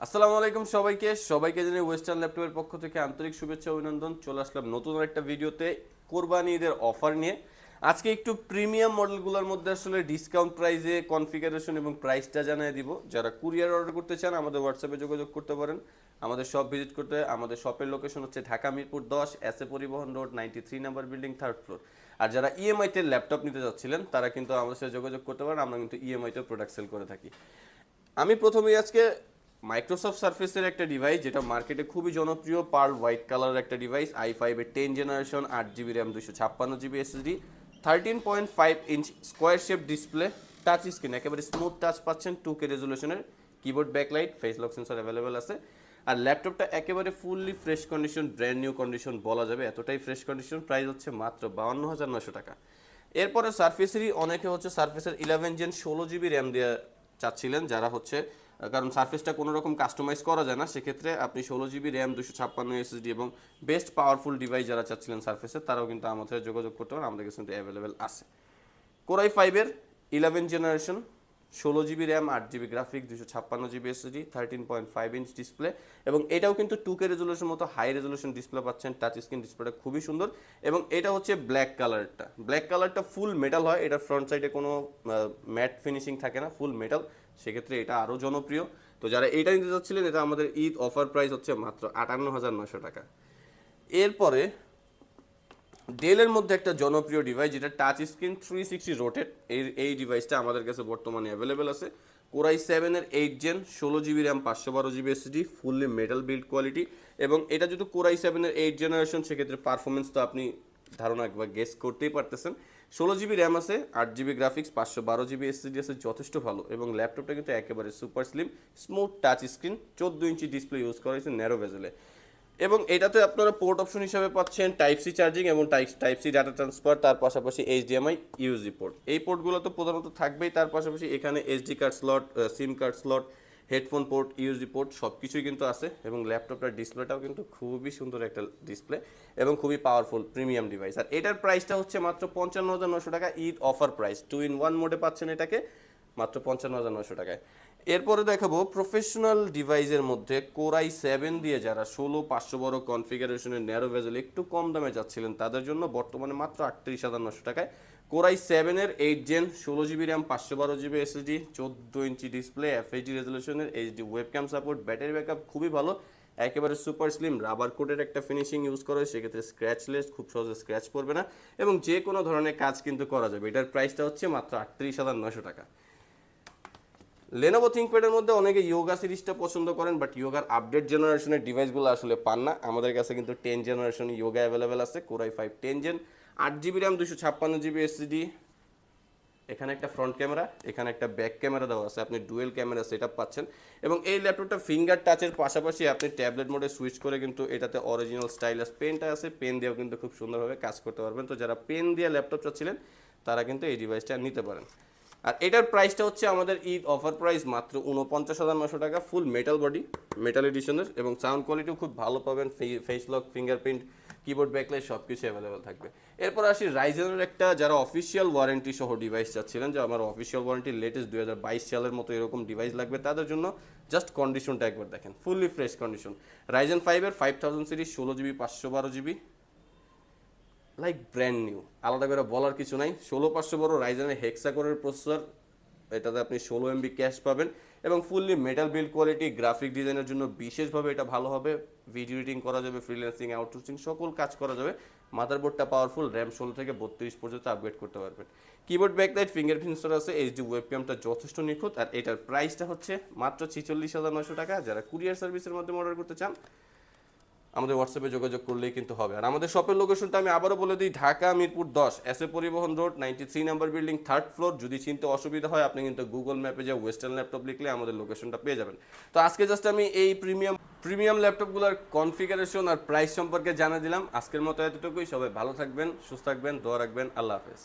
আসসালামু আলাইকুম সবাইকে জানাই ওয়েস্টার্ন ল্যাপটপের পক্ষ থেকে আন্তরিক শুভেচ্ছা অভিনন্দন। চলে আসলাম নতুন একটা ভিডিওতে কোরবানি ঈদের অফার নিয়ে। আজকে একটু প্রিমিয়াম মডেলগুলোর মধ্যে আসলে ডিসকাউন্ট প্রাইসে কনফিগারেশন এবং প্রাইসটা জানিয়ে দিব। যারা কুরিয়ার অর্ডার করতে চান আমাদের হোয়াটসঅ্যাপে যোগাযোগ করতে পারেন। আমাদের শপ ভিজিট করতে আমাদের শপের লোকেশন হচ্ছে Dhaka Mirpur 10 SA Paribahan road 93 number building, 3rd floor. আর যারা ইএমআইতে ল্যাপটপ নিতে যাচ্ছিলেন তারা কিন্তু আমাদের সাথে যোগাযোগ করতে পারেন। আমরা কিন্তু ইএমআইতে প্রোডাক্ট সেল করে থাকি। আমি প্রথমেই আজকে মাইক্রোসফট সার্ফেসের একটা ডিভাইস যেটা মার্কেটে খুবই জনপ্রিয়, পার্ল হোয়াইট কালারের একটা ডিভাইস, i5 এর 10 generation, 8GB RAM, 256GB SSD, 13.5 inch square shape display, touch screen, একেবারে স্মুথ টাচ পাচ্ছেন, 2K রেজুলেশনের, keyboard backlight, face lock sensor available আছে। আর ল্যাপটপটা একেবারে fully fresh condition, brand new condition বলা যাবে, এতটাই ফ্রেশ কন্ডিশন। প্রাইস হচ্ছে মাত্র 52,900 টাকা। এরপরে সার্ফেসেরই অনেকে হচ্ছে সার্ফেসের 11 জেন 16GB র্যাম দিয়ে চাচ্ছিলেন, যারা হচ্ছে কারণ সার্ফেসটা কোনো রকম কাস্টমাইজ করা যায় না, সেক্ষেত্রে আপনি 16GB র্যাম, 256 এসএসডি এবং বেস্ট পাওয়ারফুল ডিভাইস যারা চাচ্ছিলেন সার্ফেসের, তারাও কিন্তু আমাদের যোগাযোগ করতে পারেন, আমাদের কাছে কিন্তু অ্যাভেলেবেল আছে। কোরাই 5-এর 11 generation, 16GB RAM, 8GB graphic, 256GB SSD, 13.5 inch display, এবং এটাও কিন্তু 2K রেজুলেশন মতো হাই রেজুলেশন ডিসপ্লে পাচ্ছেন। টাচ স্ক্রিন ডিসপ্লেটা খুবই সুন্দর, এবং এটা হচ্ছে ব্ল্যাক কালারটা ফুল মেটাল হয়, এটা ফ্রন্ট সাইডে কোনো ম্যাট ফিনিশিং থাকে না, ফুল মেটাল, সেক্ষেত্রে এটা আরও জনপ্রিয়। তো যারা এটা নিতে চাচ্ছিলেন, এটা আমাদের ঈদ অফার প্রাইস হচ্ছে মাত্র 58,900 টাকা। এরপরে ডেলের মধ্যে একটা জনপ্রিয় ডিভাইস যেটা টাচ স্ক্রিন 360 রোটেট, এই ডিভাইসটা আমাদের কাছে বর্তমানে অ্যাভেলেবেল আছে। কোরাই 7-এর 8 gen, 16GB RAM, 512GB SSD, fully metal build quality, এবং এটা যদি কোরাই 7-এর 8 জেনারেশন, সেক্ষেত্রে পারফরমেন্স তো আপনি ধারণা একবার গেস করতেই পারতেছেন। 16GB র্যাম আছে, 8GB গ্রাফিক্স, 512GB এসএসডি আছে, যথেষ্ট ভালো, এবং ল্যাপটপটা কিন্তু একেবারে super slim, smooth touch screen, 14 inch display use করা হয়েছে ন্যারো ভেজেলে। এবং এটাতে আপনারা পোর্ট অপশন হিসাবে পাচ্ছেন টাইপ সি চার্জিং এবং টাইপ সি ডাটা ট্রান্সফার, তার পাশাপাশি এইচডিএমআই ইউএসবি পোর্ট। এই পোর্টগুলো তো প্রধানত থাকবেই, তার পাশাপাশি এখানে এসডি কার্ড স্লট, সিম card slot, headphone port, USB port সব কিছুই কিন্তু আছে। এবং ল্যাপটপটার ডিসপ্লেটাও কিন্তু খুবই সুন্দর একটা ডিসপ্লে এবং খুবই পাওয়ারফুল প্রিমিয়াম ডিভাইস। আর এটার প্রাইসটা হচ্ছে মাত্র 55,900 টাকা, ঈদ অফার প্রাইস। 2-in-1 মোডে পাচ্ছেন এটাকে মাত্র 55,900 টাকায়। এরপরে দেখাবো প্রফেশনাল ডিভাইসের মধ্যে কোরাই 7 দিয়ে যারা 16/500 বড় কনফিগারেশনের ন্যারো ভেজেল একটু কম দামে যাচ্ছিলেন, তাদের জন্য বর্তমানে মাত্র 38,900 টাকায় কোরাই 7-এর 8 gen, 16GB RAM, 512GB SSD, 14 inch display, FHD রেজলিউশনের, HD webcam support, battery backup খুবই ভালো, একেবারে সুপার স্লিম রাবার কোটের একটা ফিনিশিং ইউজ করা হয়, সেক্ষেত্রে স্ক্র্যাচলেস, খুব সহজে স্ক্র্যাচ পড়বে না, এবং যে কোনো ধরনের কাজ কিন্তু করা যাবে। এটার প্রাইসটা হচ্ছে মাত্র 38,900 টাকা। লেনোভো থিংকপ্যাডের মধ্যে অনেকে ইয়োগা সিরিজটা পছন্দ করেন, বাট ইয়োগার আপডেট জেনারেশনের ডিভাইসগুলো আসলে পান না। আমাদের কাছে কিন্তু 10 জেনারেশন ইয়োগা অ্যাভেলেবেল আছে। Core i 5 10 gen, 8GB RAM, 256GB SSD, এখানে একটা ফ্রন্ট ক্যামেরা, এখানে একটা ব্যাক ক্যামেরা দেওয়া আছে, আপনি ডুয়েল ক্যামেরা সেটআপ পাচ্ছেন। এবং এই ল্যাপটপটা ফিঙ্গার টাচের পাশাপাশি আপনি ট্যাবলেট মোডে সুইচ করে কিন্তু এটাতে অরিজিনাল স্টাইলাস পেনটা আছে, পেন দিয়েও কিন্তু খুব সুন্দরভাবে কাজ করতে পারবেন। তো যারা পেন দিয়ে ল্যাপটপ চাচ্ছিলেন তারা কিন্তু এই ডিভাইসটা নিতে পারেন। আর এটার প্রাইসটা হচ্ছে আমাদের ঈদ অফার প্রাইস মাত্র 49,900 টাকা, ফুল মেটাল বডি, মেটাল এডিশনের, এবং সাউন্ড কোয়ালিটিও খুব ভালো পাবেন, face lock, fingerprint, keyboard backlight সব কিছু অ্যাভেলেবেল থাকবে। এরপর আসি রাইজেনের একটা, যারা অফিসিয়াল ওয়ারেন্টি সহ ডিভাইস চাচ্ছিলেন, যে আমার অফিসিয়াল ওয়ারেন্টি লেটেস্ট 2022 সালের মতো এরকম ডিভাইস লাগবে, তাদের জন্য জাস্ট কন্ডিশনটা একবার দেখেন, ফুললি ফ্রেশ কন্ডিশন। রাইজেন 5-এর 5000 series, 16GB, 512GB, like brand new, আলাদা করে বলার কিছু নাই। 16/500 বড় রাইজেনের হেক্সাকোরের প্রসেসর, এটাতে আপনি 16 MB ক্যাশ পাবেন, এবং fully metal build quality, graphic ডিজাইনের জন্য বিশেষভাবে এটা ভালো হবে, ভিডিও এডিটিং করা যাবে, ফ্রিল্যান্সিং, আউটসোর্সিং সকল কাজ করা যাবে। মাদারবোর্ডটা পাওয়ারফুল, র্যাম 16 থেকে 32 পর্যন্ত আপগ্রেড করতে পারবেন। কিবোর্ড ব্যাকলাইট, ফিঙ্গারপ্রিন্ট সেন্সর আছে, এইচডি ওয়েবক্যামটা যথেষ্ট নিখুঁত। আর এটার প্রাইসটা হচ্ছে মাত্র 46,900 টাকা। যারা কুরিয়ার সার্ভিসের মাধ্যমে অর্ডার করতে চান আমাদের হোয়াটসঅ্যাপে যোগাযোগ করলেই কিন্তু হবে। আর আমাদের শপের লোকেশনটা আমি আবারও বলে দিই, Dhaka Mirpur 10 SA Paribahan road 93 number building, 3rd floor. যদি চিনতে অসুবিধা হয় আপনি কিন্তু গুগল ম্যাপে যে ওয়েস্টার্ন ল্যাপটপ লিখলে আমাদের লোকেশনটা পেয়ে যাবেন। তো আজকে জাস্ট আমি এই প্রিমিয়াম ল্যাপটপগুলোর কনফিগারেশন আর প্রাইস সম্পর্কে জানিয়ে দিলাম। আজকের মতো এতটুকুই। সবাই ভালো থাকবেন, সুস্থ থাকবেন, দোয়া রাখবেন। আল্লাহ হাফেজ।